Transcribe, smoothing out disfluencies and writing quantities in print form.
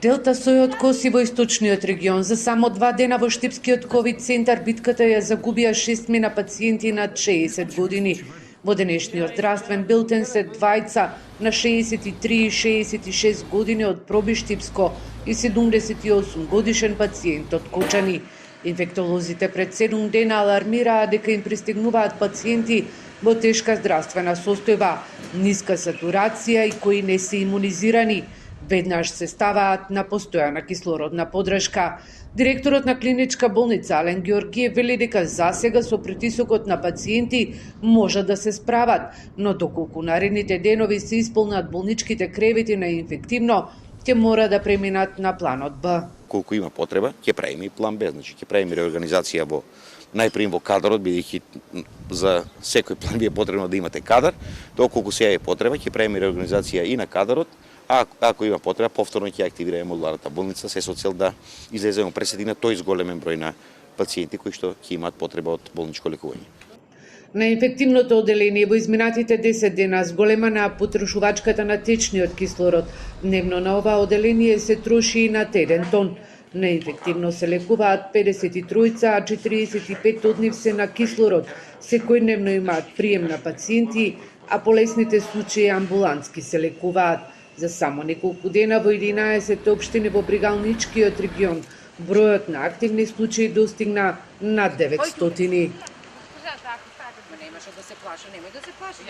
Делта сој од коси во источниот регион. За само 2 дена во Штипскиот ковид центар битката ја загубија 6 пациенти над 60 години. Во денешниот здравствен билтен се двајца на 63 и 66 години од Проби Штипско и 78 годишен пациент од Кочани. Инфектолозите пред 7 дена алармираа дека им пристигнуваат пациенти во тешка здравствена состојба, ниска сатурација и кои не се имунизирани. Веднаш се ставаат на постојана кислородна подршка. Директорот на клиничка болница Ален Георгиев вели дека засега со притисокот на пациенти може да се справат, но доколку наредните денови се исполнат болничките кревети на инфективно, ќе мора да преминат на планот Б. Колку има потреба, ќе правиме и план Б, значи ќе правиме реорганизација во најприм во кадарот, бидејќи за секој план би е потребно да имате кадар, доколку сега е потреба, ќе правиме реорганизација и на кадарот, а ако има потреба, повторно ќе активираме модуларната болница, се со цел да излеземе пресети на тој зголемен број на пациенти кои што ќе имаат потреба од болничко лекување. На инфективното оделение во изминатите 10 дена зголемана потрошувачката на течниот кислород. Дневно на ова оделение се троши и над 1 тон. На инфективно се лекуваат 53, а 45 од нив се на кислород. Секојдневно имаат прием на пациенти, а полесните случаи амбулантски се лекуваат. За само неколку дена во 11 општини во Бригалничкиот регион бројот на активни случаи достигна над 900. Немаше да се плаши, немој да се плаши.